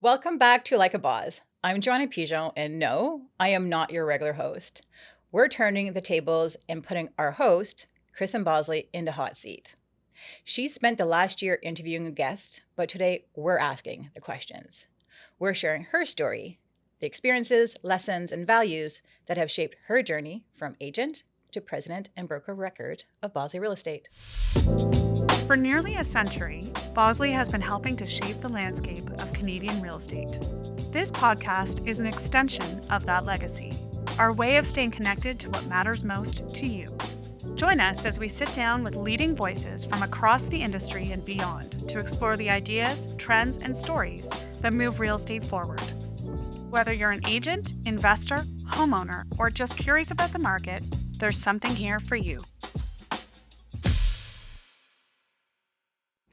Welcome back to Like a Boss. I'm Joanna Pigeon, and no, I am not your regular host. We're turning the tables and putting our host, Christan Bosley, into hot seat. She spent the last year interviewing guests, but today we're asking the questions. We're sharing her story, the experiences, lessons, and values that have shaped her journey from agent to president and broker record of Bosley Real Estate. For nearly a century, Bosley has been helping to shape the landscape of Canadian real estate. This podcast is an extension of that legacy, our way of staying connected to what matters most to you. Join us as we sit down with leading voices from across the industry and beyond to explore the ideas, trends, and stories that move real estate forward. Whether you're an agent, investor, homeowner, or just curious about the market, there's something here for you.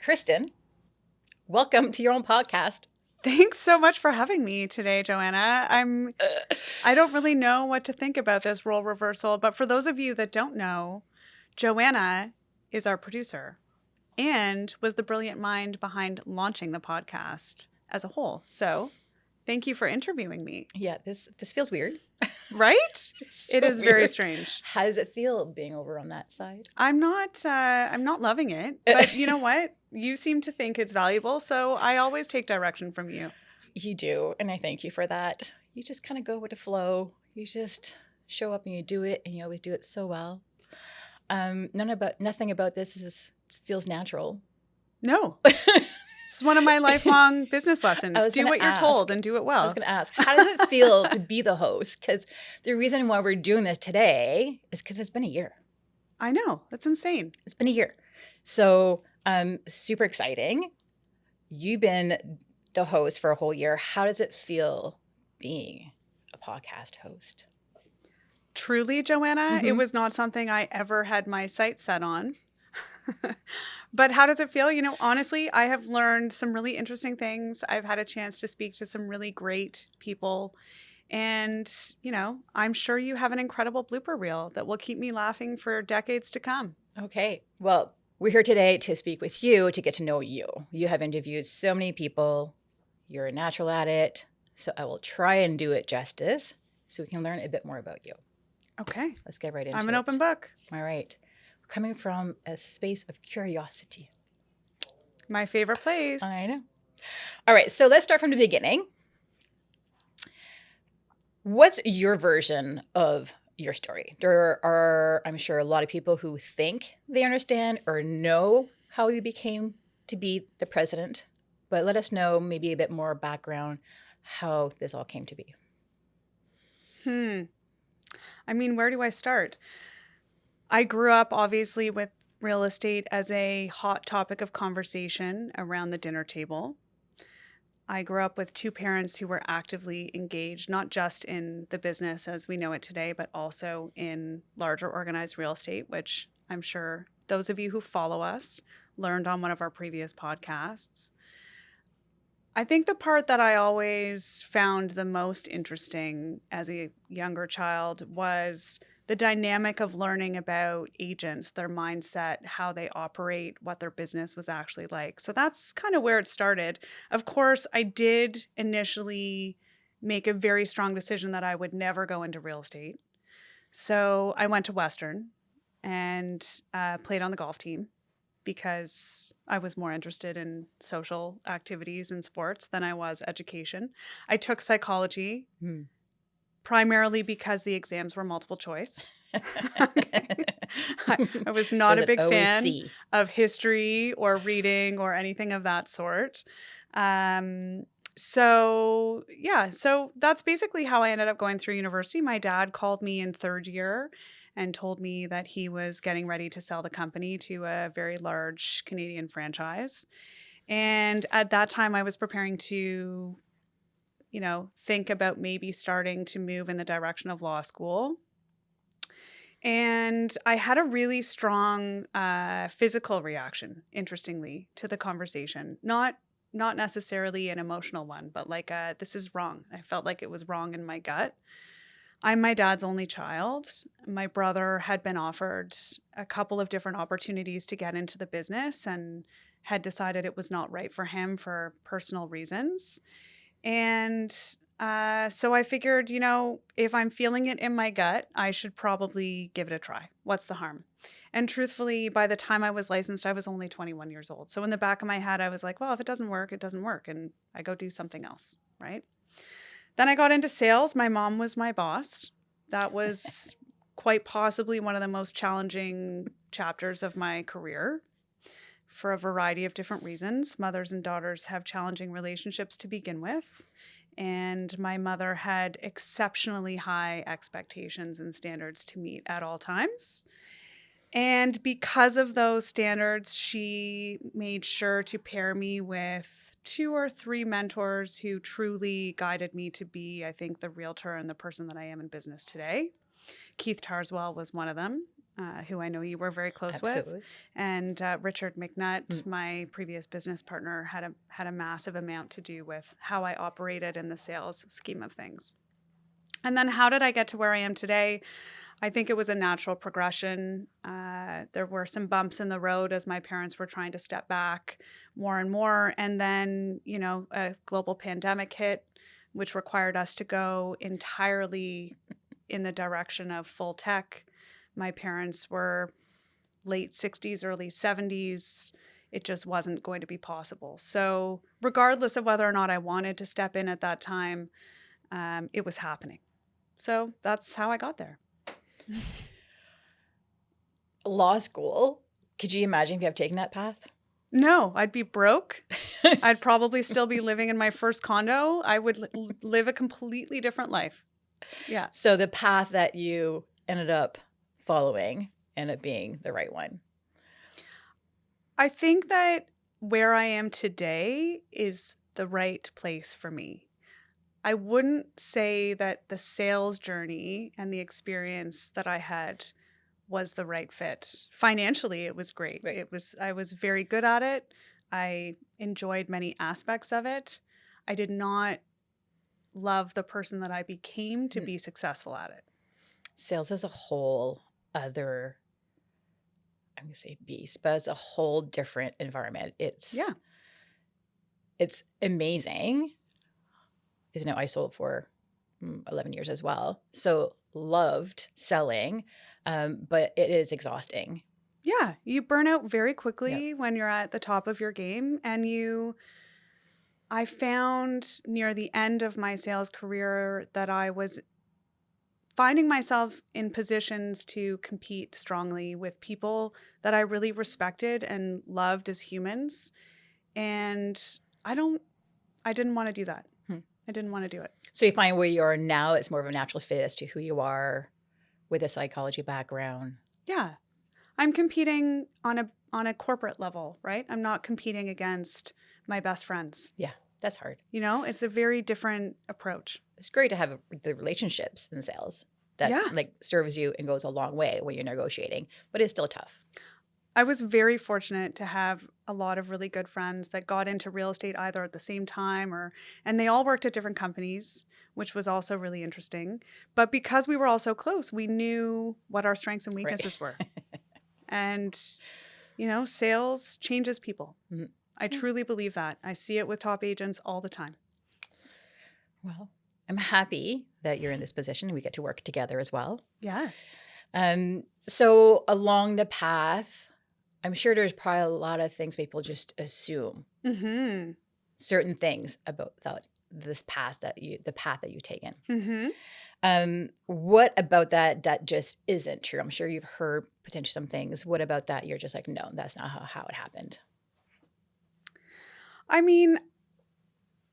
Christan, welcome to your own podcast. Thanks so much for having me today, Joanna. I don't really know what to think about this role reversal, but for those of you that don't know, Joanna is our producer and was the brilliant mind behind launching the podcast as a whole. So thank you for interviewing me. Yeah, this feels weird. Right? So it is weird. very strange. How does it feel being over on that side? I'm not loving it, but you know what? You seem to think it's valuable, so I always take direction from you. You do, and I thank you for that. You just kind of go with the flow. You just show up and you do it, and you always do it so well. Nothing about this feels natural. No. It's one of my lifelong business lessons. Do what you're told and do it well. I was going to ask, how does it feel to be the host? Because the reason why we're doing this today is because it's been a year. I know. That's insane. It's been a year. So super exciting. You've been the host for a whole year. How does it feel being a podcast host? Truly, Joanna, It was not something I ever had my sights set on. But how does it feel? You know, honestly, I have learned some really interesting things. I've had a chance to speak to some really great people. And, you know, I'm sure you have an incredible blooper reel that will keep me laughing for decades to come. Okay. Well, we're here today to speak with you, to get to know you. You have interviewed so many people. You're a natural at it. So I will try and do it justice so we can learn a bit more about you. Okay. Let's get right into it. I'm an open book. All right. We're coming from a space of curiosity. My favorite place. I know. All right. So let's start from the beginning. What's your version of your story? There are, I'm sure, a lot of people who think they understand or know how you became to be the president, but let us know maybe a bit more background how this all came to be. I mean, where do I start? I grew up, obviously, with real estate as a hot topic of conversation around the dinner table. I grew up with two parents who were actively engaged, not just in the business as we know it today, but also in larger organized real estate, which I'm sure those of you who follow us learned on one of our previous podcasts. I think the part that I always found the most interesting as a younger child was the dynamic of learning about agents, their mindset, how they operate, what their business was actually like. So that's kind of where it started. Of course, I did initially make a very strong decision that I would never go into real estate. So I went to Western and played on the golf team because I was more interested in social activities and sports than I was education. I took psychology. Primarily because the exams were multiple choice. I was not a big fan of history or reading or anything of that sort. So that's basically how I ended up going through university. My dad called me in third year and told me that he was getting ready to sell the company to a very large Canadian franchise. And at that time, I was preparing to think about maybe starting to move in the direction of law school. And I had a really strong physical reaction, interestingly, to the conversation. Not necessarily an emotional one, but like this is wrong. I felt like it was wrong in my gut. I'm my dad's only child. My brother had been offered a couple of different opportunities to get into the business and had decided it was not right for him for personal reasons. And so I figured, if I'm feeling it in my gut, I should probably give it a try. What's the harm? And truthfully, by the time I was licensed, I was only 21 years old. So in the back of my head, I was like, well, if it doesn't work, it doesn't work. And I go do something else, right? Then I got into sales. My mom was my boss. That was quite possibly one of the most challenging chapters of my career for a variety of different reasons. Mothers and daughters have challenging relationships to begin with. And my mother had exceptionally high expectations and standards to meet at all times. And because of those standards, she made sure to pair me with 2 or 3 mentors who truly guided me to be, I think, the realtor and the person that I am in business today. Keith Tarswell was one of them, who I know you were very close Absolutely. with. And Richard McNutt, my previous business partner, had a massive amount to do with how I operated in the sales scheme of things. And then how did I get to where I am today? I think it was a natural progression. There were some bumps in the road as my parents were trying to step back more and more. And then, a global pandemic hit, which required us to go entirely in the direction of full tech. My parents were late 60s, early 70s. It just wasn't going to be possible. So regardless of whether or not I wanted to step in at that time, it was happening. So that's how I got there. Law school. Could you imagine if you have taken that path? No, I'd be broke. I'd probably still be living in my first condo. I would live a completely different life. Yeah. So the path that you ended up following ended up being the right one. I think that where I am today is the right place for me. I wouldn't say that the sales journey and the experience that I had was the right fit. Financially, it was great. Right. I was very good at it. I enjoyed many aspects of it. I did not love the person that I became to be successful at it. Sales is a whole other, I'm going to say beast, but it's a whole different environment. It's amazing. I sold for 11 years as well. So loved selling, but it is exhausting. Yeah, you burn out very quickly when you're at the top of your game. And I found near the end of my sales career that I was finding myself in positions to compete strongly with people that I really respected and loved as humans. And I didn't want to do that. I didn't want to do it. So you find where you are now, it's more of a natural fit as to who you are with a psychology background. Yeah. I'm competing on a corporate level, right? I'm not competing against my best friends. Yeah, that's hard. It's a very different approach. It's great to have the relationships in sales that serves you and goes a long way when you're negotiating, but it's still tough. I was very fortunate to have a lot of really good friends that got into real estate either at the same time and they all worked at different companies, which was also really interesting. But because we were all so close, we knew what our strengths and weaknesses were. And, sales changes people. Mm-hmm. I truly believe that. I see it with top agents all the time. Well, I'm happy that you're in this position and we get to work together as well. Yes. So along the path, I'm sure there's probably a lot of things people just assume. Mm-hmm. Certain things about this path the path that you've taken. Mm-hmm. What about that just isn't true? I'm sure you've heard potentially some things. What about that you're just like, no, that's not how it happened? I mean,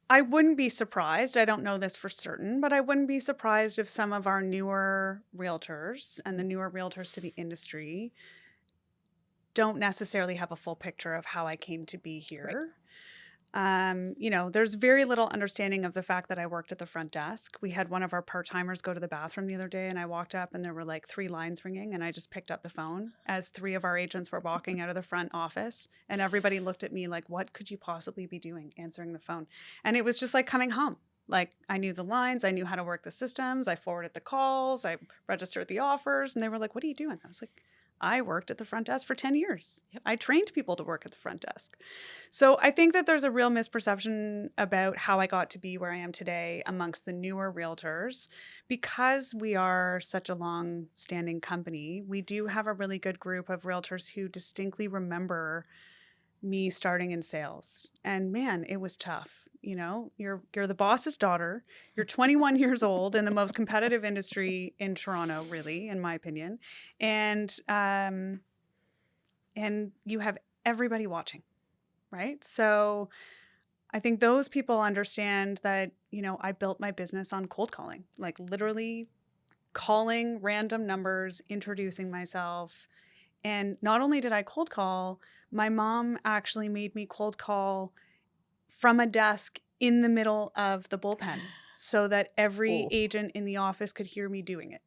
I wouldn't be surprised. I don't know this for certain, but I wouldn't be surprised if some of our newer realtors and the newer realtors to the industry don't necessarily have a full picture of how I came to be here. Right. There's very little understanding of the fact that I worked at the front desk. We had one of our part-timers go to the bathroom the other day and I walked up and there were like 3 lines ringing and I just picked up the phone as 3 of our agents were walking out of the front office and everybody looked at me like, what could you possibly be doing answering the phone? And it was just like coming home. Like I knew the lines, I knew how to work the systems, I forwarded the calls, I registered the offers, and they were like, what are you doing? I was like, I worked at the front desk for 10 years. Yep. I trained people to work at the front desk. So I think that there's a real misperception about how I got to be where I am today amongst the newer realtors. Because we are such a long-standing company, we do have a really good group of realtors who distinctly remember me starting in sales. And man, it was tough. You know, you're the boss's daughter. You're 21 years old in the most competitive industry in Toronto, really, in my opinion. And you have everybody watching, right? So I think those people understand that, you know, I built my business on cold calling, like literally calling random numbers, introducing myself. And not only did I cold call, my mom actually made me cold call from a desk in the middle of the bullpen so that every agent in the office could hear me doing it.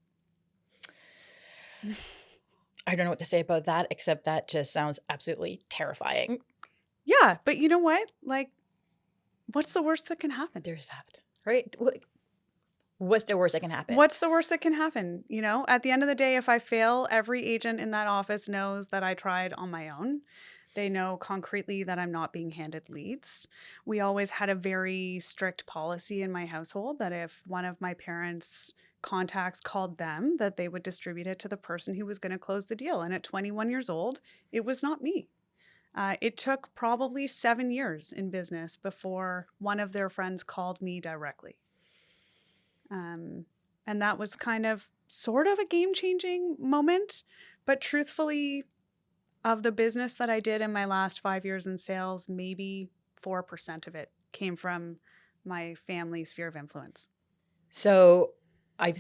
I don't know what to say about that, except that just sounds absolutely terrifying. Yeah, but you know what? Like, what's the worst that can happen? There's that, right? What's the worst that can happen? What's the worst that can happen? You know, at the end of the day, if I fail, every agent in that office knows that I tried on my own. They know concretely that I'm not being handed leads. We always had a very strict policy in my household that if one of my parents' contacts called them, that they would distribute it to the person who was going to close the deal. And at 21 years old, it was not me. It took probably 7 years in business before one of their friends called me directly. And that was kind of sort of a game-changing moment. But truthfully, of the business that I did in my last 5 years in sales, maybe 4% of it came from my family's sphere of influence. So I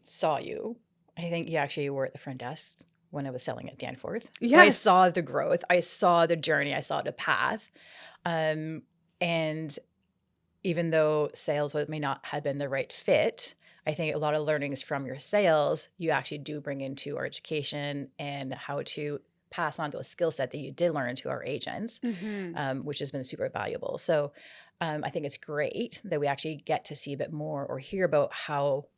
saw you. I think you actually were at the front desk when I was selling at Danforth. Yes. So I saw the growth. I saw the journey. I saw the path. And even though sales may not have been the right fit, I think a lot of learnings from your sales, you actually do bring into our education and how to pass on those skill set that you did learn to our agents, which has been super valuable. So I think it's great that we actually get to see a bit more or hear about how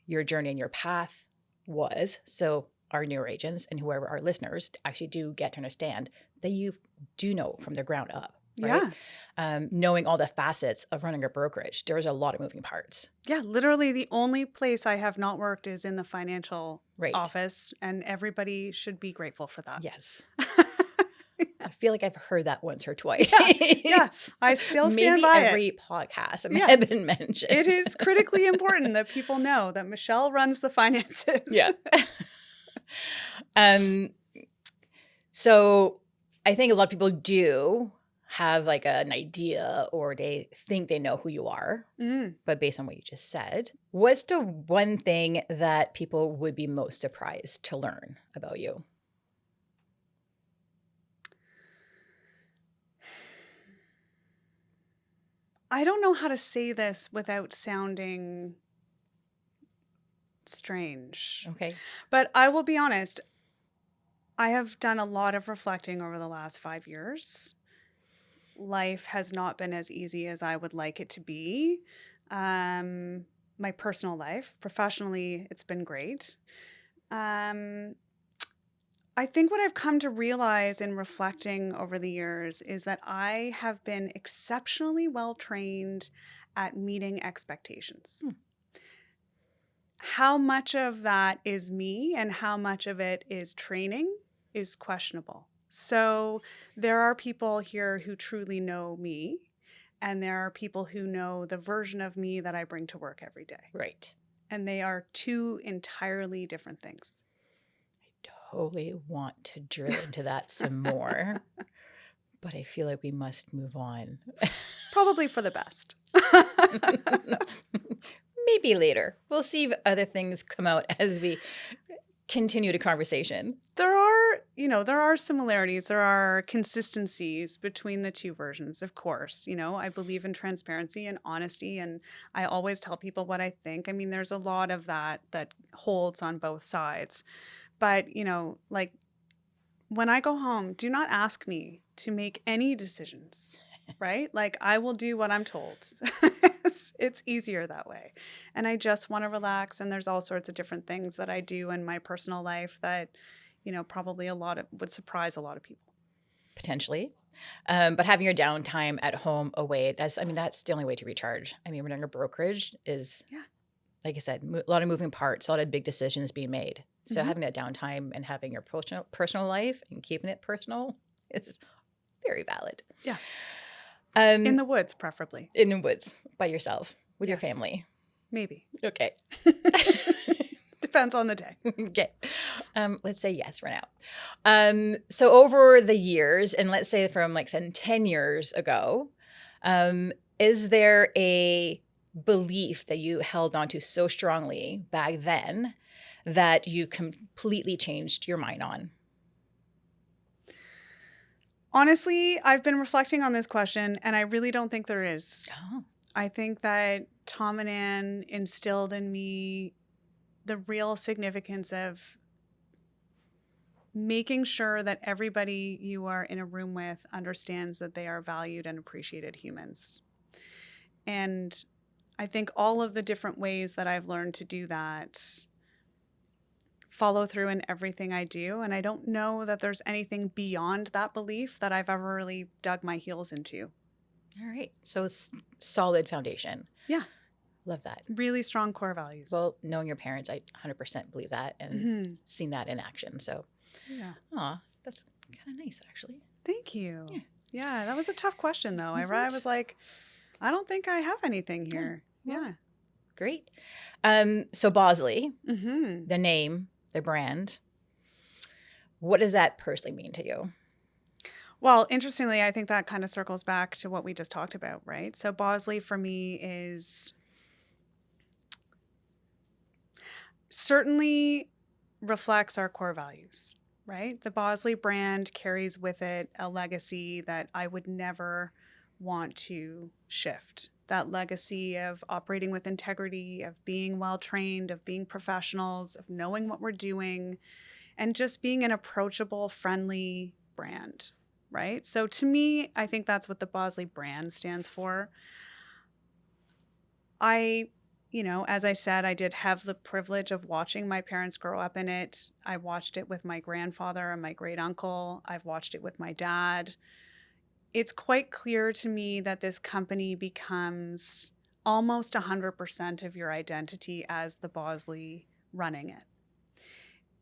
your journey and your path was. So our newer agents and whoever our listeners actually do get to understand that you do know from the ground up. Right? Yeah. Knowing all the facets of running a brokerage, there's a lot of moving parts. Yeah, literally the only place I have not worked is in the financial Right. office, and everybody should be grateful for that. Yes. I feel like I've heard that once or twice. Yes, I still stand Maybe by every podcast it may have been mentioned. It is critically important that people know that Michelle runs the finances. Yeah. So I think a lot of people do have like an idea or they think they know who you are, but based on what you just said, what's the one thing that people would be most surprised to learn about you? I don't know how to say this without sounding strange. Okay. But I will be honest, I have done a lot of reflecting over the last 5 years. Life has not been as easy as I would like it to be. My personal life, professionally, it's been great. I think what I've come to realize in reflecting over the years is that I have been exceptionally well trained at meeting expectations. How much of that is me and how much of it is training is questionable. So there are people here who truly know me, and there are people who know the version of me that I bring to work every day. Right. And they are two entirely different things. I totally want to drill into that some more, but I feel like we must move on. Probably for the best. Maybe later. We'll see if other things come out as we continue the conversation. There are similarities. There are consistencies between the two versions, of course. I believe in transparency and honesty, and I always tell people what I think. I mean, there's a lot of that holds on both sides. But, like when I go home, do not ask me to make any decisions, right? Like I will do what I'm told. It's easier that way. And I just want to relax. And there's all sorts of different things that I do in my personal life that, probably would surprise a lot of people. Potentially. But having your downtime at home away, that's the only way to recharge. Running a brokerage is, Yeah. like I said, a lot of moving parts, a lot of big decisions being made. So Mhm. having that downtime and having your personal life and keeping it personal is very valid. Yes. In In the woods, preferably. the woods, by yourself, with your Yes. family. Maybe. Okay. Depends on the day. Okay. Let's say yes for now. So over the years, and let's say from 10 years ago, is there a belief that you held on to so strongly back then that you completely changed your mind on? Honestly, I've been reflecting on this question, and I really don't think there is. Oh. I think that Tom and Ann instilled in me the real significance of making sure that everybody you are in a room with understands that they are valued and appreciated humans. And I think all of the different ways that I've learned to do that follow through in everything I do. And I don't know that there's anything beyond that belief that I've ever really dug my heels into. All right. So it's solid foundation. Yeah. Love that. Really strong core values. Well, knowing your parents, I 100% believe that and seen that in action. So, yeah. Aw, that's kind of nice, actually. Thank you. Yeah. Yeah, that was a tough question, though. Was I it? was like, I don't think I have anything here. well, Yeah. Great. So Bosley, Mm-hmm. the name, the brand, what does that personally mean to you? Well, interestingly, I think that kind of circles back to what we just talked about, right? So Bosley for me is certainly reflects our core values, right? The Bosley brand carries with it a legacy that I would never want to shift. That legacy of operating with integrity, of being well trained, of being professionals, of knowing what we're doing, and just being an approachable, friendly brand, right? So to me, I think that's what the Bosley brand stands for. As I said, I did have the privilege of watching my parents grow up in it. I watched it with my grandfather and my great uncle. I've watched it with my dad. It's quite clear to me that this company becomes almost 100% of your identity as the Bosley running it.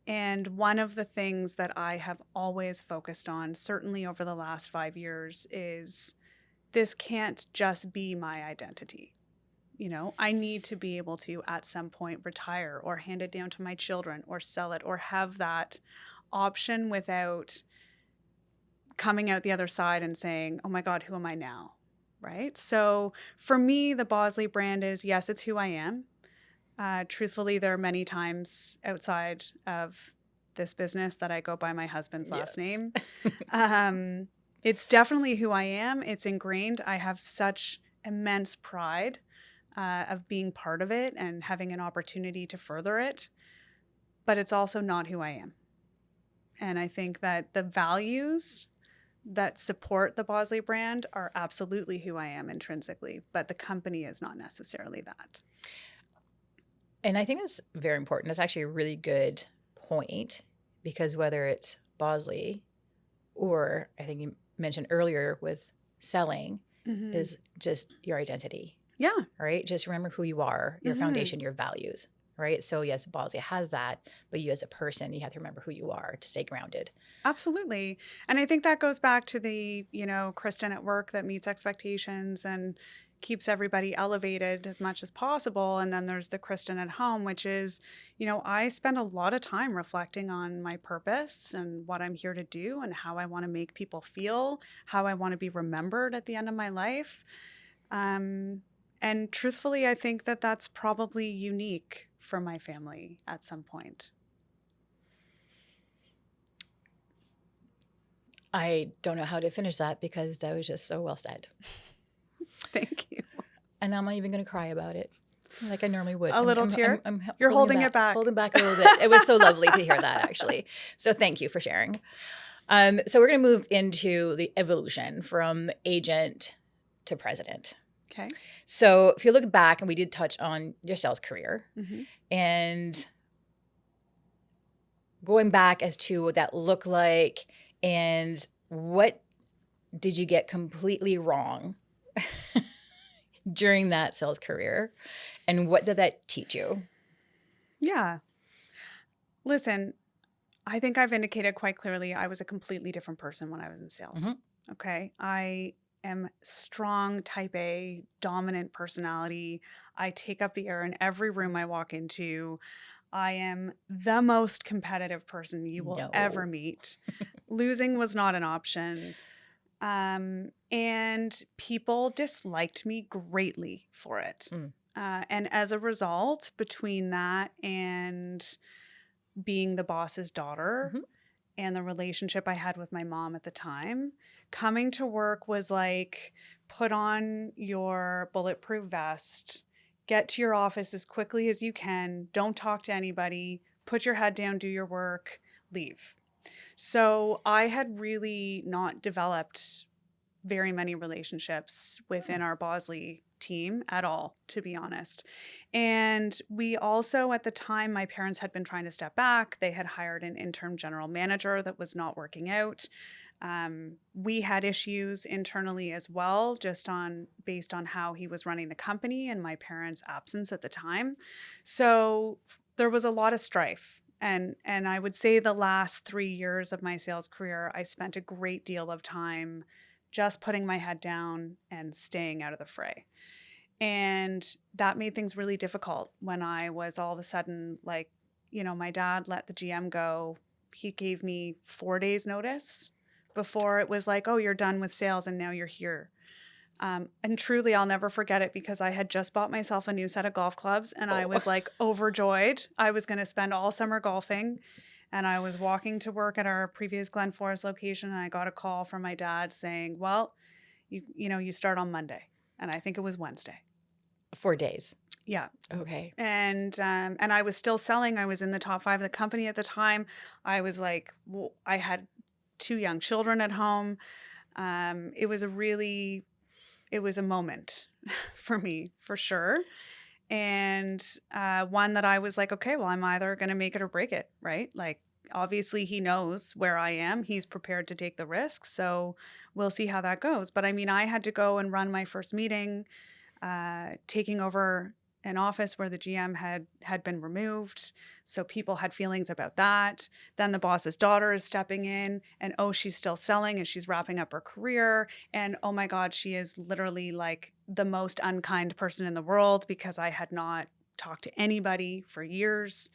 And one of the things that I have always focused on, certainly over the last 5 years, is this can't just be my identity. I need to be able to, at some point, retire or hand it down to my children or sell it or have that option without coming out the other side and saying, oh my God, who am I now? Right? So for me, the Bosley brand is, yes, it's who I am. Truthfully, there are many times outside of this business that I go by my husband's last name. It's definitely who I am. It's ingrained. I have such immense pride of being part of it and having an opportunity to further it. But it's also not who I am. And I think that the values that support the Bosley brand are absolutely who I am intrinsically, but the company is not necessarily that. And I think that's very important. That's actually a really good point, because whether it's Bosley or I think you mentioned earlier with selling is just your identity. Yeah. Right? Just remember who you are, your foundation, your values. Right? So yes, Bosley has that, but you as a person, you have to remember who you are to stay grounded. Absolutely. And I think that goes back to the, Christan at work that meets expectations and keeps everybody elevated as much as possible. And then there's the Christan at home, which is, I spend a lot of time reflecting on my purpose and what I'm here to do and how I want to make people feel, how I want to be remembered at the end of my life. And truthfully, I think that that's probably unique for my family at some point. I don't know how to finish that because that was just so well said. Thank you. And I'm not even going to cry about it like I normally would. A little tear? I'm You're holding it back. Holding back a little bit. It was so lovely to hear that, actually. So thank you for sharing. So we're going to move into the evolution from agent to president. Okay. So if you look back, and we did touch on your sales career, and going back as to what that looked like and what did you get completely wrong during that sales career, and what did that teach you? Yeah. Listen, I think I've indicated quite clearly I was a completely different person when I was in sales. Mm-hmm. Okay. I am strong, type A, dominant personality. I take up the air in every room I walk into. I am the most competitive person you will ever No. meet. Losing was not an option. And people disliked me greatly for it. Mm. And as a result, between that and being the boss's daughter Mm-hmm. and the relationship I had with my mom at the time, coming to work was like, put on your bulletproof vest, get to your office as quickly as you can, don't talk to anybody, put your head down, do your work, leave. So I had really not developed very many relationships within our Bosley team at all, to be honest. And we also, at the time, my parents had been trying to step back. They had hired an interim general manager that was not working out. We had issues internally as well, just based on how he was running the company and my parents' absence at the time. So there was a lot of strife. And I would say the last 3 years of my sales career, I spent a great deal of time just putting my head down and staying out of the fray. And that made things really difficult when I was all of a sudden like, my dad let the GM go. He gave me 4 days notice before it was like, oh, you're done with sales and now you're here. And truly, I'll never forget it because I had just bought myself a new set of golf clubs and I was like overjoyed. I was going to spend all summer golfing. And I was walking to work at our previous Glen Forest location, and I got a call from my dad saying, well, you start on Monday. And I think it was Wednesday. 4 days. Yeah. Okay. And I was still selling. I was in the top 5 of the company at the time. I was like, well, I had 2 young children at home. It was a moment for me, for sure. And one that I was like, okay, well, I'm either going to make it or break it, right? Like, obviously, he knows where I am. He's prepared to take the risk. So we'll see how that goes. But I mean, I had to go and run my first meeting, taking over an office where the GM had been removed. So people had feelings about that. Then the boss's daughter is stepping in and, oh, she's still selling and she's wrapping up her career. And oh my God, she is literally like the most unkind person in the world because I had not talked to anybody for years.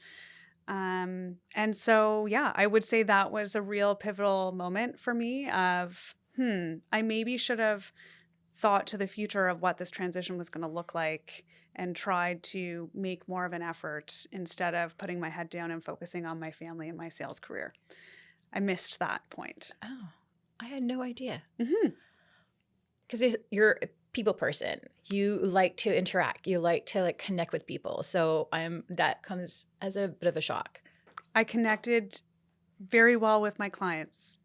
And so, yeah, I would say that was a real pivotal moment for me of, I maybe should have thought to the future of what this transition was going to look like and tried to make more of an effort instead of putting my head down and focusing on my family and my sales career. I missed that point. Oh, I had no idea. Mm-hmm. Because you're a people person. You like to interact. You like to connect with people. So that comes as a bit of a shock. I connected very well with my clients.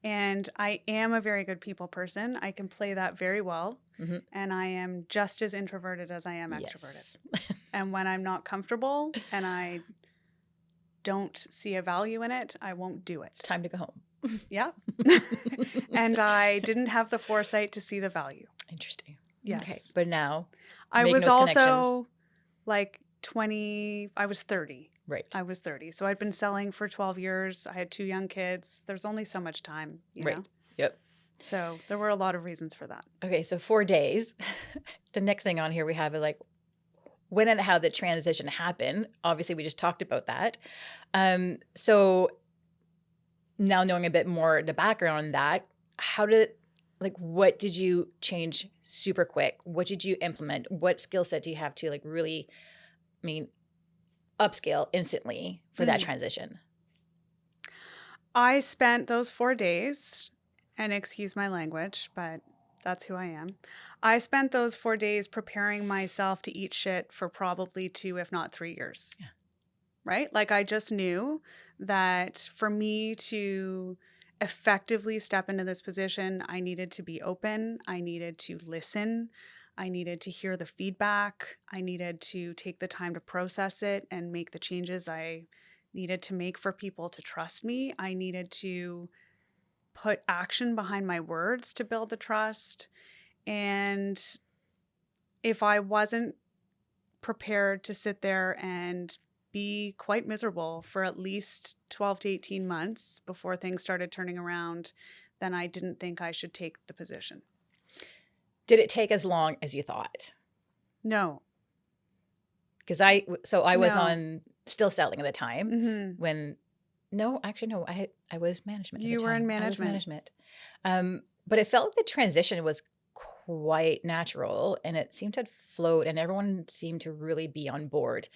And I am a very good people person. I can play that very well. Mm-hmm. And I am just as introverted as I am extroverted. Yes. And when I'm not comfortable and I don't see a value in it, I won't do it. It's time to go home. Yeah. And I didn't have the foresight to see the value. Interesting. Yes. Okay. But now I make was those also connections. like 20, I was 30. Right. I was 30. So I'd been selling for 12 years. I had 2 young kids. There's only so much time, you Right. know? Yep. So there were a lot of reasons for that. Okay. So 4 days. The next thing on here we have is like when and how the transition happened. Obviously, we just talked about that. So now knowing a bit more the background on that, what did you change super quick? What did you implement? What skill set do you have to really, upscale instantly for that transition? I spent those 4 days, and excuse my language, but that's who I am. I spent those 4 days preparing myself to eat shit for probably 2, if not 3 years. Yeah. Right? Like I just knew that for me to effectively step into this position, I needed to be open. I needed to listen. I needed to hear the feedback. I needed to take the time to process it and make the changes I needed to make for people to trust me. I needed to put action behind my words to build the trust. And if I wasn't prepared to sit there and be quite miserable for at least 12 to 18 months before things started turning around, then I didn't think I should take the position. Did it take as long as you thought? No. Because I was No. on still selling at the time Mm-hmm. when, no, actually, no, I was management. You at the were time. in I was management. management. But it felt like the transition was quite natural and it seemed to have flowed and everyone seemed to really be on board.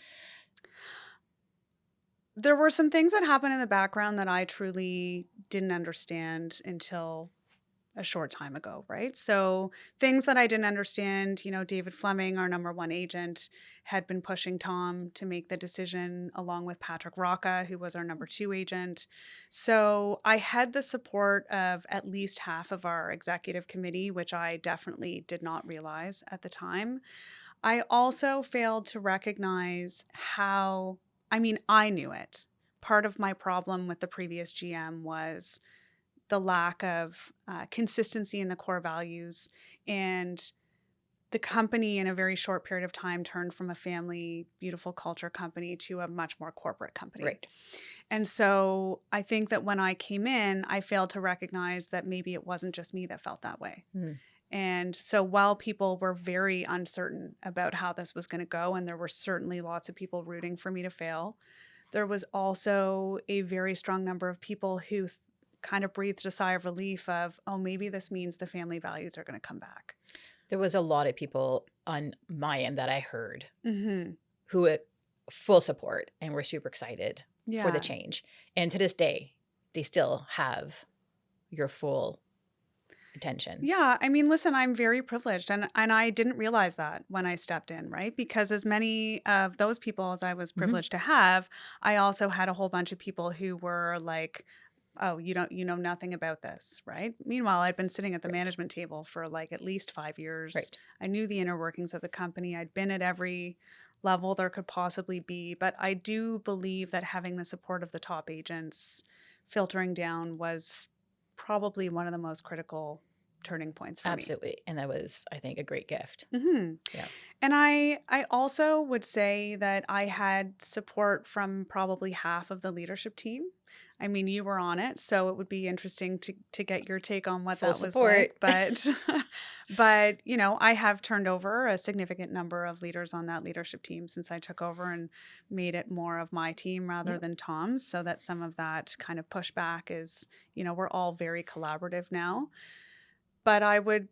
There were some things that happened in the background that I truly didn't understand until a short time ago, right? So things that I didn't understand, David Fleming, our number one agent, had been pushing Tom to make the decision along with Patrick Rocca, who was our number two agent. So I had the support of at least half of our executive committee, which I definitely did not realize at the time. I also failed to recognize I knew it. Part of my problem with the previous GM was the lack of consistency in the core values, and the company in a very short period of time turned from a family, beautiful culture company to a much more corporate company. Right. And so I think that when I came in, I failed to recognize that maybe it wasn't just me that felt that way. Mm. And so while people were very uncertain about how this was going to go, and there were certainly lots of people rooting for me to fail, there was also a very strong number of people who kind of breathed a sigh of relief of, oh, maybe this means the family values are going to come back. There was a lot of people on my end that I heard Mm-hmm. who had full support and were super excited for the Yeah. change. And to this day, they still have your full attention. Yeah. I mean, listen, I'm very privileged, and I didn't realize that when I stepped in, right? Because as many of those people as I was privileged to have, I also had a whole bunch of people who were like, oh, you know nothing about this, right? Meanwhile, I'd been sitting at the Right. management table for like at least 5 years. Right. I knew the inner workings of the company. I'd been at every level there could possibly be. But I do believe that having the support of the top agents filtering down was probably one of the most critical turning points for me. Absolutely. And that was, I think, a great gift. Mm-hmm. Yeah. And I also would say that I had support from probably half of the leadership team. I mean, you were on it, so it would be interesting to get your take on what Full that was support. like. But I have turned over a significant number of leaders on that leadership team since I took over and made it more of my team rather Yep. than Tom's, so that some of that kind of pushback is, we're all very collaborative now. But I would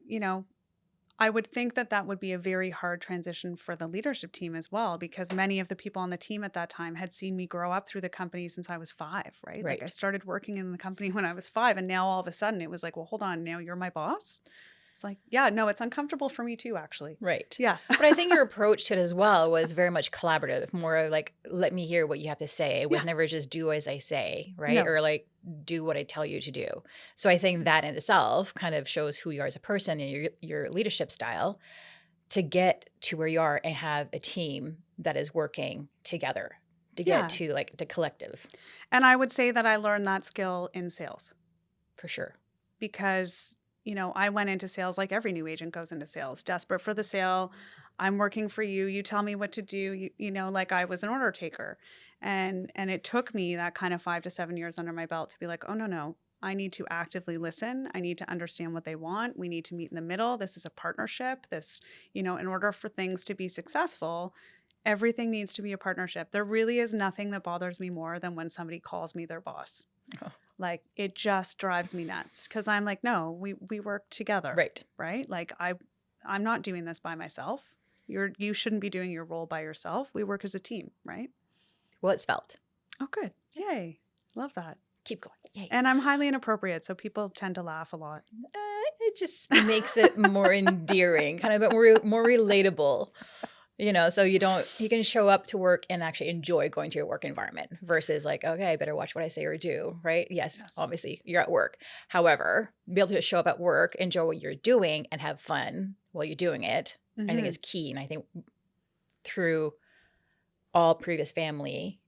think that would be a very hard transition for the leadership team as well, because many of the people on the team at that time had seen me grow up through the company since I was 5, right? Like I started working in the company when I was 5, and now all of a sudden it was like, well, hold on, now you're my boss? It's like, yeah, no, it's uncomfortable for me too, actually. Right. Yeah. But I think your approach to it as well was very much collaborative, more like, let me hear what you have to say. It was never just do as I say, right? No. Or like, do what I tell you to do. So I think that in itself kind of shows who you are as a person and your leadership style to get to where you are and have a team that is working together to get to like the collective. And I would say that I learned that skill in sales. For sure. Because I went into sales like every new agent goes into sales, desperate for the sale. I'm working for you. You tell me what to do. Like I was an order taker. And it took me that kind of 5 to 7 years under my belt to be like, oh, no. I need to actively listen. I need to understand what they want. We need to meet in the middle. This is a partnership. In order for things to be successful, everything needs to be a partnership. There really is nothing that bothers me more than when somebody calls me their boss. Oh. Like it just drives me nuts because I'm like, no, we work together. Right. Like I'm not doing this by myself. You shouldn't be doing your role by yourself. We work as a team. Right. Well, it's felt. Oh, good. Yay. Love that. Keep going. Yay. And I'm highly inappropriate, so people tend to laugh a lot. It just makes it more endearing, kind of more relatable. So you can show up to work and actually enjoy going to your work environment versus like, okay, I better watch what I say or do, right? Yes, obviously you're at work. However, be able to show up at work, enjoy what you're doing and have fun while you're doing it, I think is key. And I think through all previous family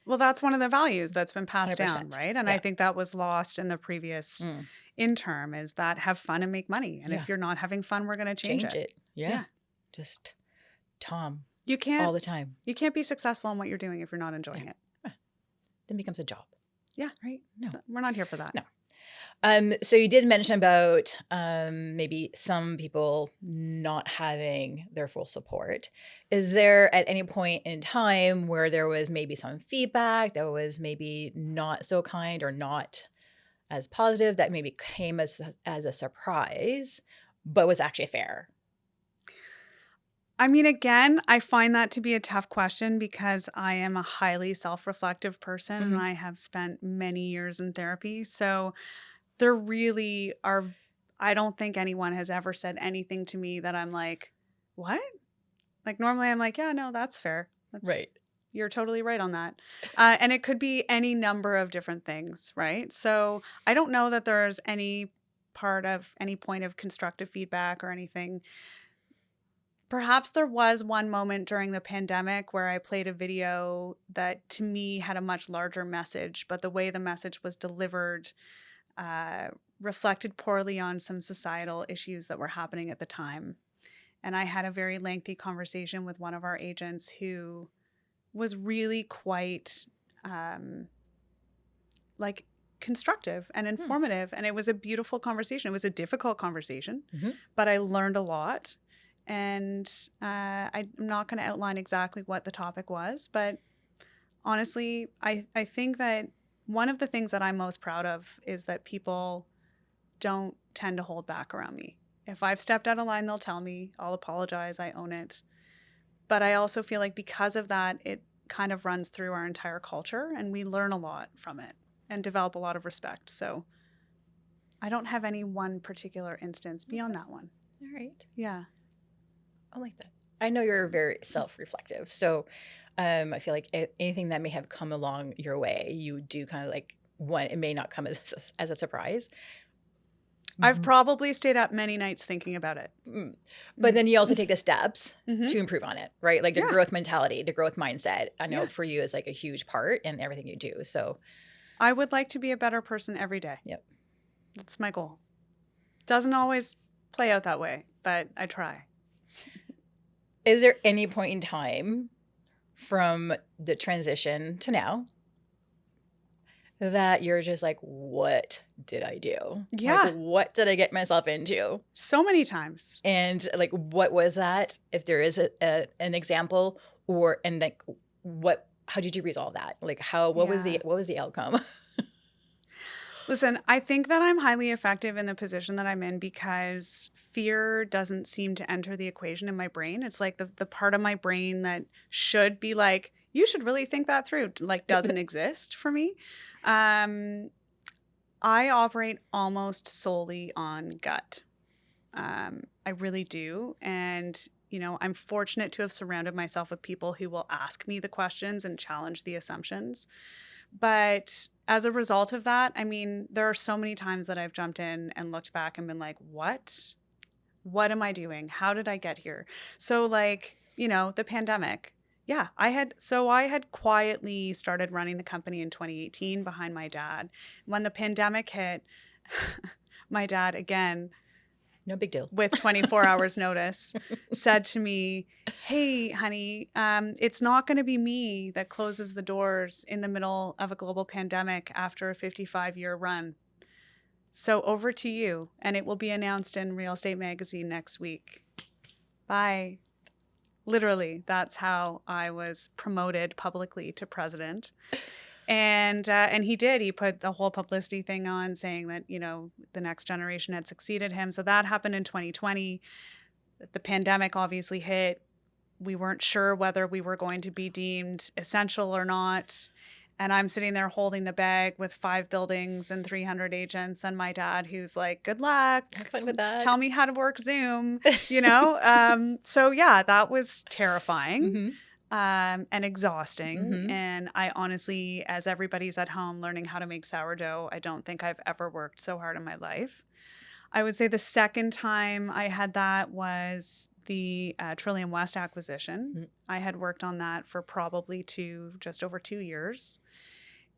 Well, that's one of the values that's been passed down, 100%. right? And Yeah. I think that was lost in the previous interim, is that have fun and make money. And Yeah. if you're not having fun, we're going to change it. Yeah. Yeah. Just Tom You all can't the time. you can't be successful in what you're doing if you're not enjoying it. Then becomes a job. Yeah. Right? No. We're not here for that. No. So you did mention about maybe some people not having their full support. Is there at any point in time where there was maybe some feedback that was maybe not so kind or not as positive that maybe came as a surprise, but was actually fair? I mean, again, I find that to be a tough question because I am a highly self-reflective person and I have spent many years in therapy. So there really are, I don't think anyone has ever said anything to me that I'm like, what? Like normally I'm like, yeah, no, that's fair. Right. You're totally right on that. And it could be any number of different things, right? So I don't know that there's any point of constructive feedback or anything. Perhaps there was one moment during the pandemic where I played a video that to me had a much larger message, but the way the message was delivered reflected poorly on some societal issues that were happening at the time. And I had a very lengthy conversation with one of our agents who was really quite like constructive and informative. And it was a beautiful conversation. It was a difficult conversation, but I learned a lot. And I'm not going to outline exactly what the topic was, but honestly, I think that one of the things that I'm most proud of is that people don't tend to hold back around me. If I've stepped out of line, they'll tell me. I'll apologize. I own it. But I also feel like because of that, it kind of runs through our entire culture and we learn a lot from it and develop a lot of respect. So I don't have any one particular instance beyond that one. All right. Yeah. I like that. I know you're very self-reflective. So I feel like anything that may have come along your way, you do kind of like, one, it may not come as a surprise. I've probably stayed up many nights thinking about it. But then you also take the steps to improve on it, right? Like the growth mentality, the growth mindset. I know for you is like a huge part in everything you do. So I would like to be a better person every day. Yep. That's my goal. Doesn't always play out that way, but I try. Is there any point in time from the transition to now that you're just like, what did I do? Yeah. Like, what did I get myself into? So many times. And like, what was that? If there is an example, and like, how did you resolve that? Like, what was the outcome? Listen, I think that I'm highly effective in the position that I'm in because fear doesn't seem to enter the equation in my brain. It's like the part of my brain that should be like, you should really think that through, like doesn't exist for me. I operate almost solely on gut. I really do. And, I'm fortunate to have surrounded myself with people who will ask me the questions and challenge the assumptions. But as a result of that, I mean, there are so many times that I've jumped in and looked back and been like, what? What am I doing? How did I get here? So like, the pandemic. Yeah, I had quietly started running the company in 2018 behind my dad. When the pandemic hit, my dad, again, no big deal, with 24 hours notice, said to me, hey, honey, it's not going to be me that closes the doors in the middle of a global pandemic after a 55-year run. So over to you, and it will be announced in Real Estate Magazine next week. Bye. Literally, that's how I was promoted publicly to president. And he did. He put the whole publicity thing on saying that, the next generation had succeeded him. So that happened in 2020. The pandemic obviously hit. We weren't sure whether we were going to be deemed essential or not. And I'm sitting there holding the bag with 5 buildings and 300 agents and my dad who's like, good luck. Have fun with that. Tell me how to work Zoom, So yeah, that was terrifying and exhausting. And I honestly, as everybody's at home learning how to make sourdough, I don't think I've ever worked so hard in my life. I would say the second time I had that was the Trillium West acquisition. Mm. I had worked on that for probably just over 2 years.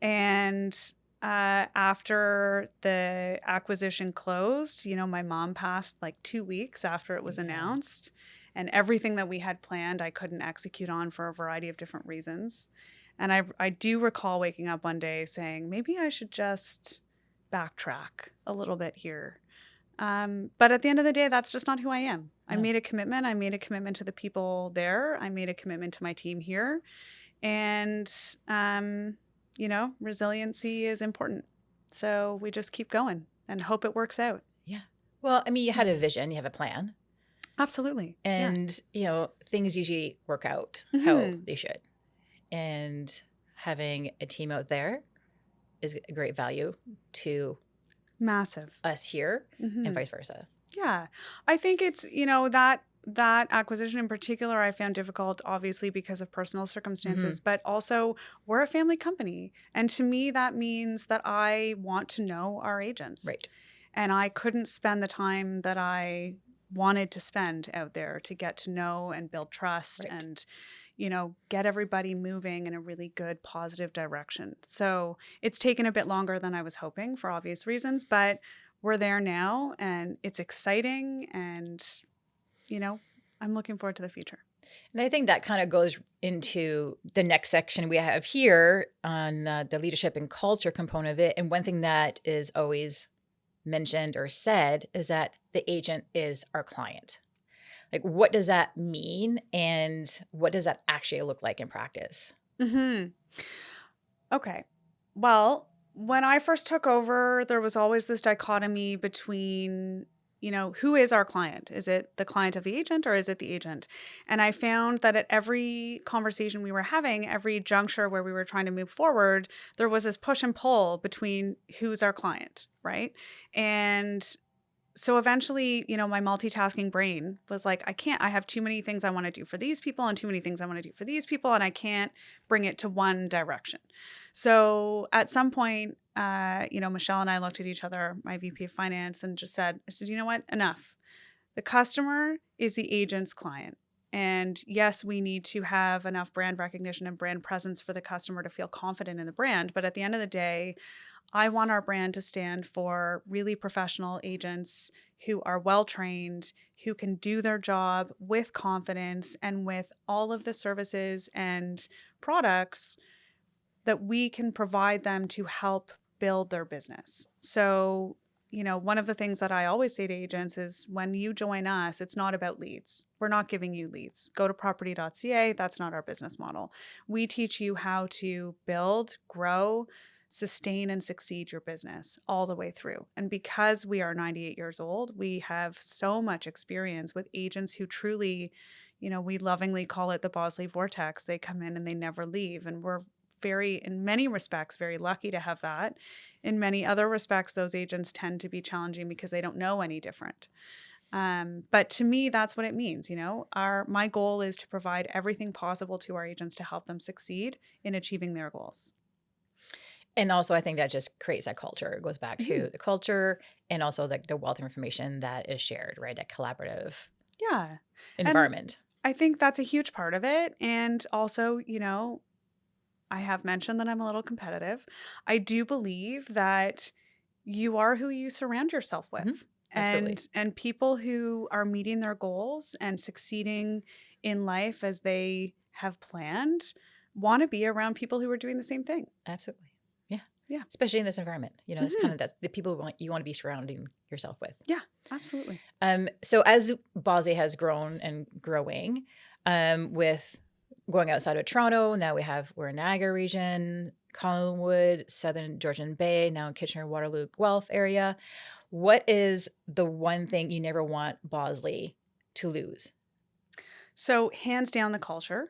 And after the acquisition closed, my mom passed like 2 weeks after it was announced. And everything that we had planned, I couldn't execute on for a variety of different reasons. And I do recall waking up one day saying, maybe I should just backtrack a little bit here. But at the end of the day, that's just not who I am. I made a commitment. I made a commitment to the people there. I made a commitment to my team here. And, resiliency is important. So we just keep going and hope it works out. Yeah. Well, I mean, you had a vision, you have a plan. Absolutely. And, things usually work out how they should. And having a team out there is a great value to massive us here and vice versa. Yeah. I think it's, that acquisition in particular, I found difficult, obviously, because of personal circumstances, but also we're a family company. And to me, that means that I want to know our agents. Right. And I couldn't spend the time that I wanted to spend out there to get to know and build trust and, get everybody moving in a really good, positive direction. So it's taken a bit longer than I was hoping for obvious reasons, but we're there now and it's exciting and, I'm looking forward to the future. And I think that kind of goes into the next section we have here on the leadership and culture component of it. And one thing that is always mentioned or said is that the agent is our client. Like, what does that mean? And what does that actually look like in practice? Okay. Well, when I first took over, there was always this dichotomy between, who is our client? Is it the client of the agent or is it the agent? And I found that at every conversation we were having, every juncture where we were trying to move forward, there was this push and pull between who's our client, right? And so eventually, my multitasking brain was like, I have too many things I want to do for these people and too many things I want to do for these people, and I can't bring it to one direction. So at some point, Michelle and I looked at each other, my VP of finance, and just said, you know what, enough. The customer is the agent's client. And yes, we need to have enough brand recognition and brand presence for the customer to feel confident in the brand. But at the end of the day, I want our brand to stand for really professional agents who are well-trained, who can do their job with confidence and with all of the services and products that we can provide them to help build their business. So, one of the things that I always say to agents is when you join us, it's not about leads. We're not giving you leads. Go to property.ca. That's not our business model. We teach you how to build, grow, sustain and succeed your business all the way through. And because we are 98 years old, we have so much experience with agents who truly, we lovingly call it the Bosley Vortex. They come in and they never leave. And we're in many respects, very lucky to have that. In many other respects, those agents tend to be challenging because they don't know any different. But to me, that's what it means. My goal is to provide everything possible to our agents to help them succeed in achieving their goals. And also, I think that just creates that culture. It goes back to the culture and also the wealth of information that is shared, right? That collaborative environment. And I think that's a huge part of it. And also, I have mentioned that I'm a little competitive. I do believe that you are who you surround yourself with. And people who are meeting their goals and succeeding in life as they have planned want to be around people who are doing the same thing. Absolutely. Yeah. Especially in this environment, it's kind of the people you want to be surrounding yourself with. Yeah, absolutely. So as Bosley has grown and growing, with going outside of Toronto, now we're in Niagara region, Collingwood, Southern Georgian Bay, now in Kitchener, Waterloo, Guelph area. What is the one thing you never want Bosley to lose? So hands down, the culture,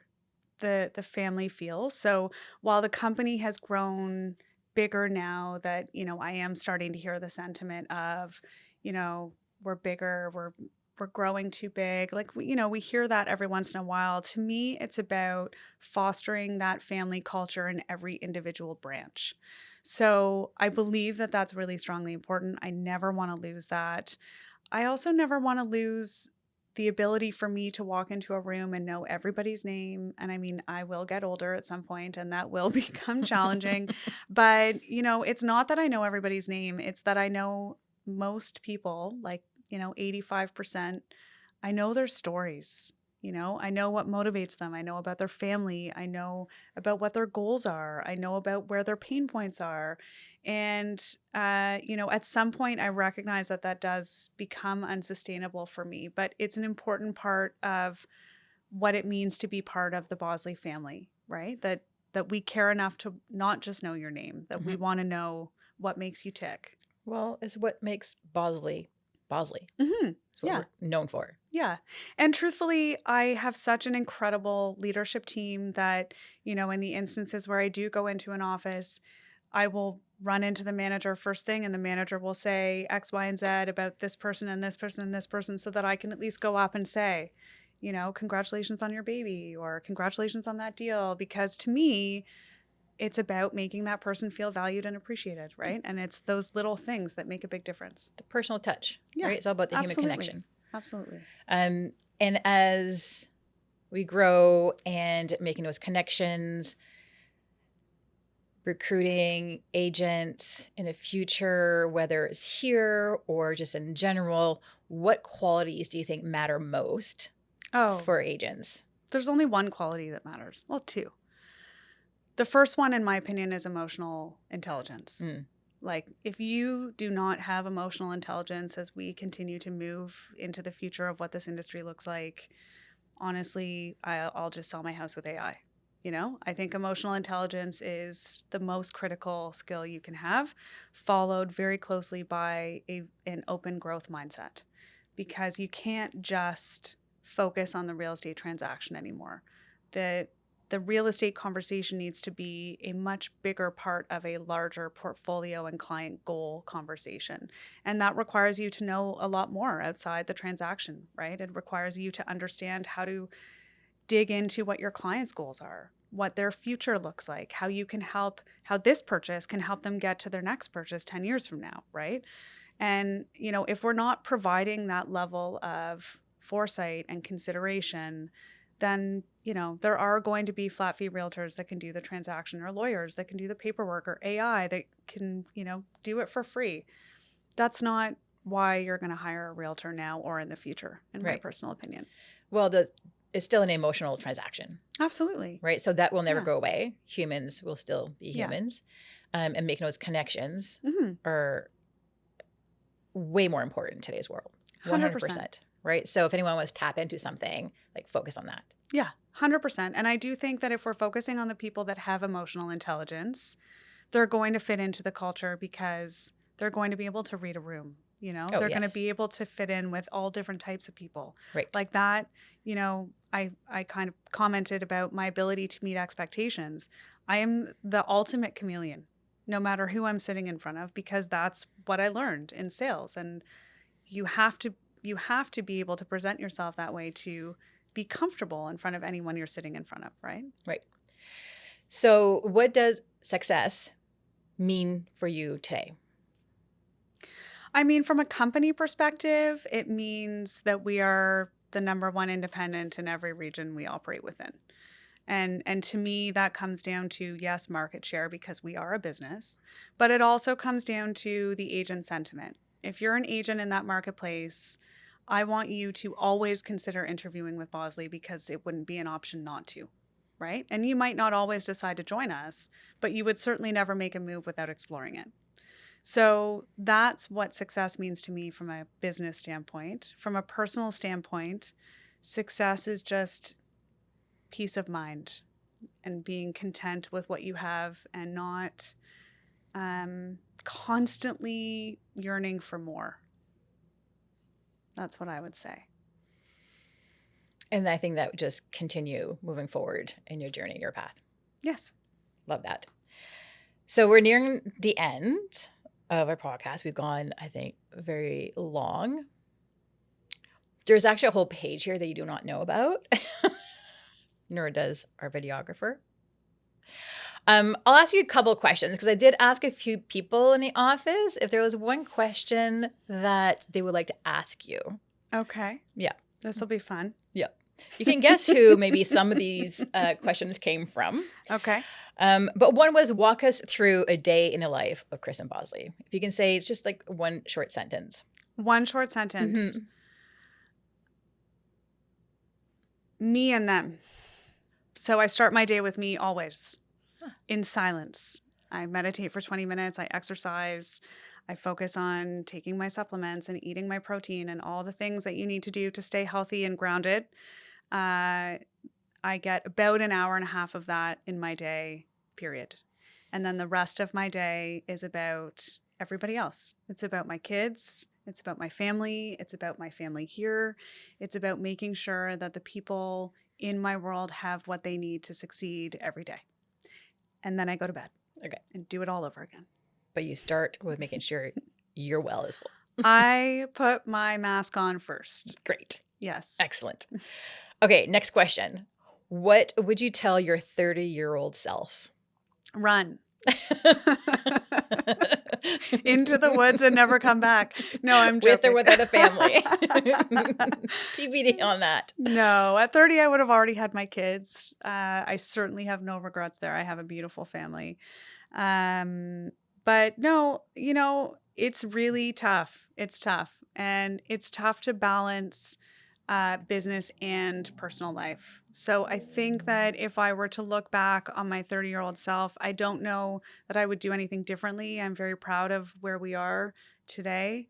the family feel. So while the company has grown bigger now that, I am starting to hear the sentiment of, we're bigger, we're we're growing too big. Like, we hear that every once in a while. To me, it's about fostering that family culture in every individual branch. So I believe that that's really strongly important. I never want to lose that. I also never want to lose the ability for me to walk into a room and know everybody's name. And I mean, I will get older at some point and that will become challenging. But, it's not that I know everybody's name. It's that I know most people, like, 85%. I know their stories. I know what motivates them. I know about their family. I know about what their goals are. I know about where their pain points are. And, at some point, I recognize that that does become unsustainable for me, but it's an important part of what it means to be part of the Bosley family, right? That we care enough to not just know your name, that we want to know what makes you tick. Well, it's what makes Bosley Bosley. Mm-hmm. It's what we're known for. Yeah. And truthfully, I have such an incredible leadership team that, in the instances where I do go into an office, I will run into the manager first thing and the manager will say X, Y, and Z about this person and this person and this person so that I can at least go up and say, congratulations on your baby or congratulations on that deal. Because to me, it's about making that person feel valued and appreciated, right? And it's those little things that make a big difference. The personal touch, right? It's all about the human connection. Absolutely. And as we grow and making those connections, recruiting agents in the future, whether it's here or just in general, what qualities do you think matter most for agents? There's only one quality that matters. Well, two. The first one, in my opinion, is emotional intelligence. Like, if you do not have emotional intelligence as we continue to move into the future of what this industry looks like, honestly, I'll just sell my house with AI. I think emotional intelligence is the most critical skill you can have, followed very closely by an open growth mindset, because you can't just focus on the real estate transaction anymore. The real estate conversation needs to be a much bigger part of a larger portfolio and client goal conversation. And that requires you to know a lot more outside the transaction, right? It requires you to understand how to dig into what your clients' goals are, what their future looks like, how this purchase can help them get to their next purchase 10 years from now, right? And, if we're not providing that level of foresight and consideration, then, there are going to be flat fee realtors that can do the transaction, or lawyers that can do the paperwork, or AI that can, do it for free. That's not why you're going to hire a realtor now or in the future, in my personal opinion. Well, it's still an emotional transaction. Absolutely. Right? So that will never go away. Humans will still be humans. And making those connections are way more important in today's world. 100%. Right? So if anyone wants to tap into something, like, focus on that. Yeah, 100%. And I do think that if we're focusing on the people that have emotional intelligence, they're going to fit into the culture because they're going to be able to read a room. They're going to be able to fit in with all different types of people. Right. Like that, I kind of commented about my ability to meet expectations. I am the ultimate chameleon, no matter who I'm sitting in front of, because that's what I learned in sales. And you have to be able to present yourself that way to be comfortable in front of anyone you're sitting in front of, right? Right. So what does success mean for you today? I mean, from a company perspective, it means that we are the number one independent in every region we operate within. And to me, that comes down to, yes, market share, because we are a business, but it also comes down to the agent sentiment. If you're an agent in that marketplace, I want you to always consider interviewing with Bosley, because it wouldn't be an option not to, right? And you might not always decide to join us, but you would certainly never make a move without exploring it. So that's what success means to me from a business standpoint. From a personal standpoint, success is just peace of mind and being content with what you have and not constantly yearning for more. That's what I would say. And I think that would just continue moving forward in your journey, your path. Yes. Love that. So we're nearing the end of our podcast. We've gone, I think, very long. There's actually a whole page here that you do not know about, nor does our videographer. I'll ask you a couple of questions because I did ask a few people in the office if there was one question that they would like to ask you. Okay. Yeah. This will be fun. Yeah. You can guess who maybe some of these questions came from. Okay. But one was, walk us through a day in the life of Christan Bosley. If you can say it's just like one short sentence. One short sentence. Me and them. So I start my day with me always in silence. I meditate for 20 minutes. I exercise. I focus on taking my supplements and eating my protein and all the things that you need to do to stay healthy and grounded. I get about an hour and a half of that in my day, period. And then the rest of my day is about everybody else. It's about my kids. It's about my family. It's about my family here. It's about making sure that the people in my world have what they need to succeed every day. And then I go to bed. Okay. And do it all over again. But you start with making sure your well is full. I put my mask on first. Great. Yes. Excellent. Okay, next question. What would you tell your 30-year-old self? Run. Into the woods and never come back. No, I'm joking. With or without a family. TBD on that. No, at 30, I would have already had my kids. I certainly have no regrets there. I have a beautiful family. But no, it's really tough. It's tough. And it's tough to balance business and personal life. So I think that if I were to look back on my 30-year-old self, I don't know that I would do anything differently. I'm very proud of where we are today.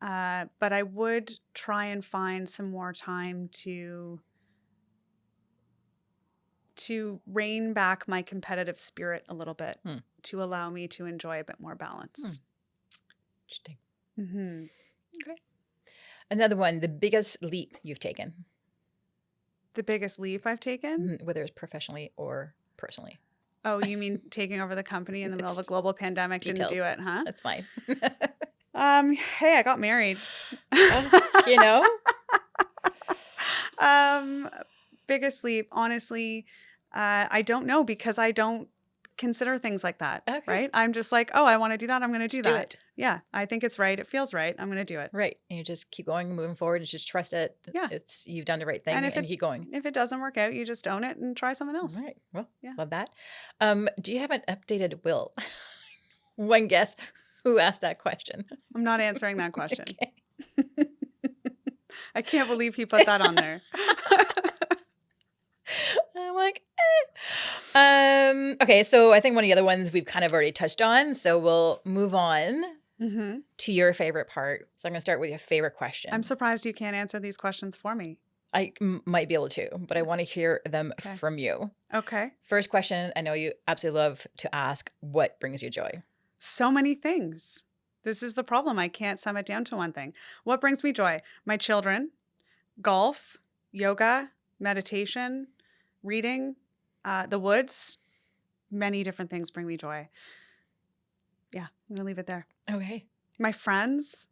But I would try and find some more time to rein back my competitive spirit a little bit to allow me to enjoy a bit more balance. Interesting. Mm-hmm. Okay. Another one, the biggest leap you've taken. The biggest leap I've taken? Whether it's professionally or personally. Oh, you mean taking over the company in the middle of a global pandemic? Details. Didn't do it, huh? That's fine. Hey, I got married. Biggest leap, honestly, I don't know because I don't consider things like that, right? I'm just like, oh, I want to do that. I'm going to do that. It. Yeah, I think it's right. It feels right. I'm going to do it. Right. And you just keep going, moving forward, and just trust it. Yeah. You've done the right thing and keep going. If it doesn't work out, you just own it and try something else. All right. Well, yeah. Love that. Do you have an updated will? One guess who asked that question. I'm not answering that question. Okay. I can't believe he put that on there. I'm like, okay, so I think one of the other ones we've kind of already touched on, so we'll move on to your favorite part. So I'm going to start with your favorite question. I'm surprised you can't answer these questions for me. I might be able to, but I want to hear them from you. Okay. First question, I know you absolutely love to ask, what brings you joy? So many things. This is the problem. I can't sum it down to one thing. What brings me joy? My children, golf, yoga, meditation, reading, the woods. Many different things bring me joy. Yeah, I'm going to leave it there. Okay. My friends,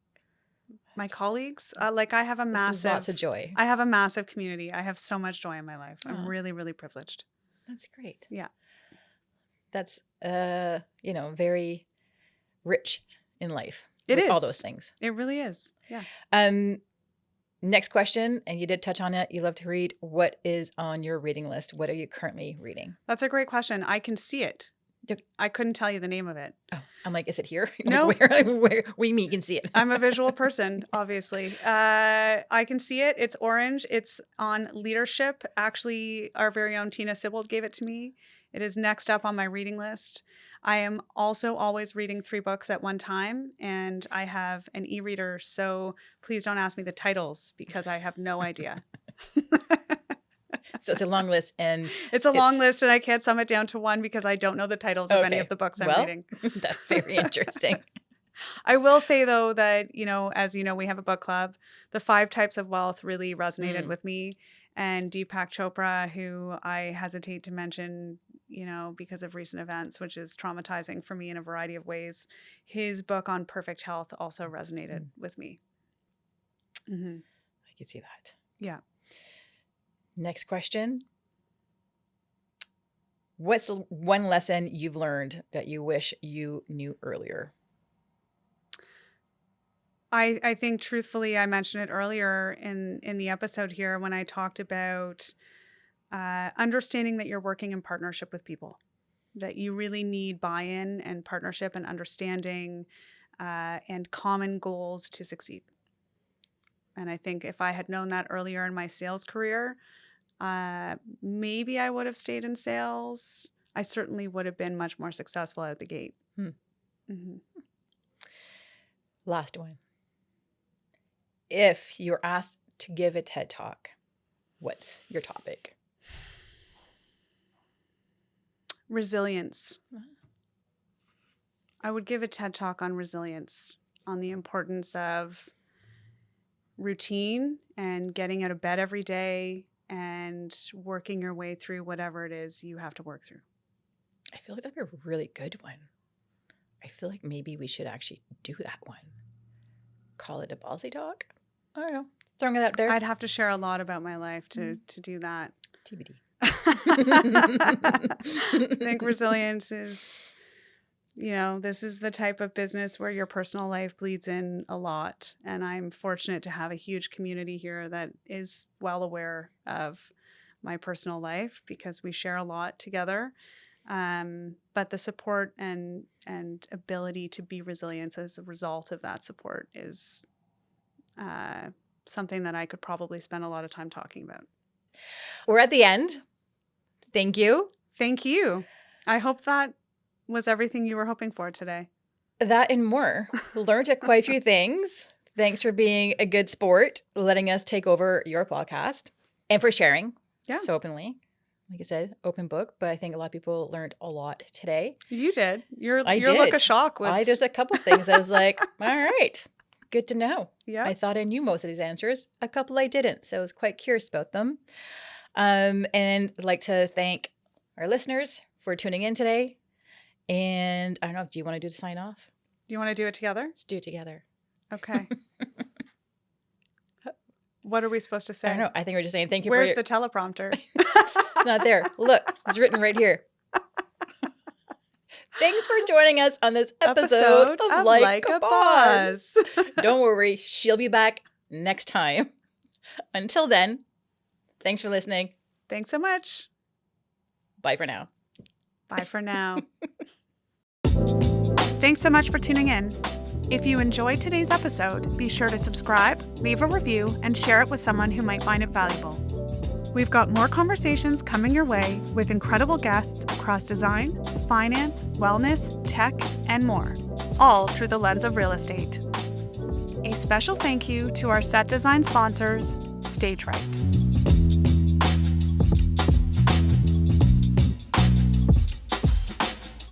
my colleagues, I have a massive... lots of joy. I have a massive community. I have so much joy in my life. I'm really, really privileged. That's great. Yeah. That's, very rich in life. It is. All those things. It really is. Yeah. Next question, and you did touch on it. You love to read. What is on your reading list? What are you currently reading? That's a great question. I can see it. I couldn't tell you the name of it. Oh, I'm like, is it here? No. Where we meet can see it. I'm a visual person, obviously. I can see it. It's orange. It's on leadership. Actually, our very own Tina Sibold gave it to me. It is next up on my reading list. I am also always reading 3 books at one time, and I have an e-reader, so please don't ask me the titles because I have no idea. So it's a long list, and it's a long list, and I can't sum it down to one because I don't know the titles of any of the books I'm reading. That's very interesting. I will say, though, that, as you know, we have a book club. The 5 Types of Wealth really resonated with me. And Deepak Chopra, who I hesitate to mention, because of recent events, which is traumatizing for me in a variety of ways, his book on perfect health also resonated with me. Mm-hmm. I can see that. Yeah. Next question. What's one lesson you've learned that you wish you knew earlier? I think truthfully, I mentioned it earlier in the episode here when I talked about understanding that you're working in partnership with people, that you really need buy-in and partnership and understanding and common goals to succeed. And I think if I had known that earlier in my sales career, maybe I would have stayed in sales. I certainly would have been much more successful out the gate. Mm-hmm. Last one. If you're asked to give a TED Talk, what's your topic? Resilience. I would give a TED Talk on resilience, on the importance of routine and getting out of bed every day and working your way through whatever it is you have to work through. I feel like that'd be a really good one. I feel like maybe we should actually do that one. Call it a Bosley Talk? I don't know. Throwing it out there. I'd have to share a lot about my life to do that. TBD. I think resilience is, this is the type of business where your personal life bleeds in a lot. And I'm fortunate to have a huge community here that is well aware of my personal life because we share a lot together. But the support and ability to be resilient as a result of that support is something that I could probably spend a lot of time talking about. We're at the end. Thank you. Thank you. I hope that was everything you were hoping for today. That and more. Learned quite a few things. Thanks for being a good sport, letting us take over your podcast, and for sharing so openly. Like I said, open book, but I think a lot of people learned a lot today. You did. Your look of shock was... Just a couple of things. I was like, all right, good to know. Yeah. I thought I knew most of these answers. A couple I didn't, so I was quite curious about them. And I'd like to thank our listeners for tuning in today. And I don't know, do you want to do the sign off? Do you want to do it together? Let's do it together. Okay. What are we supposed to say? I don't know. I think we're just saying thank you. Where's the teleprompter? It's not there. Look, it's written right here. Thanks for joining us on this episode of Like a Boss. Don't worry, she'll be back next time. Until then, thanks for listening. Thanks so much. Bye for now. Bye for now. Thanks so much for tuning in. If you enjoyed today's episode, be sure to subscribe, leave a review, and share it with someone who might find it valuable. We've got more conversations coming your way with incredible guests across design, finance, wellness, tech, and more, all through the lens of real estate. A special thank you to our set design sponsors, Stage Right.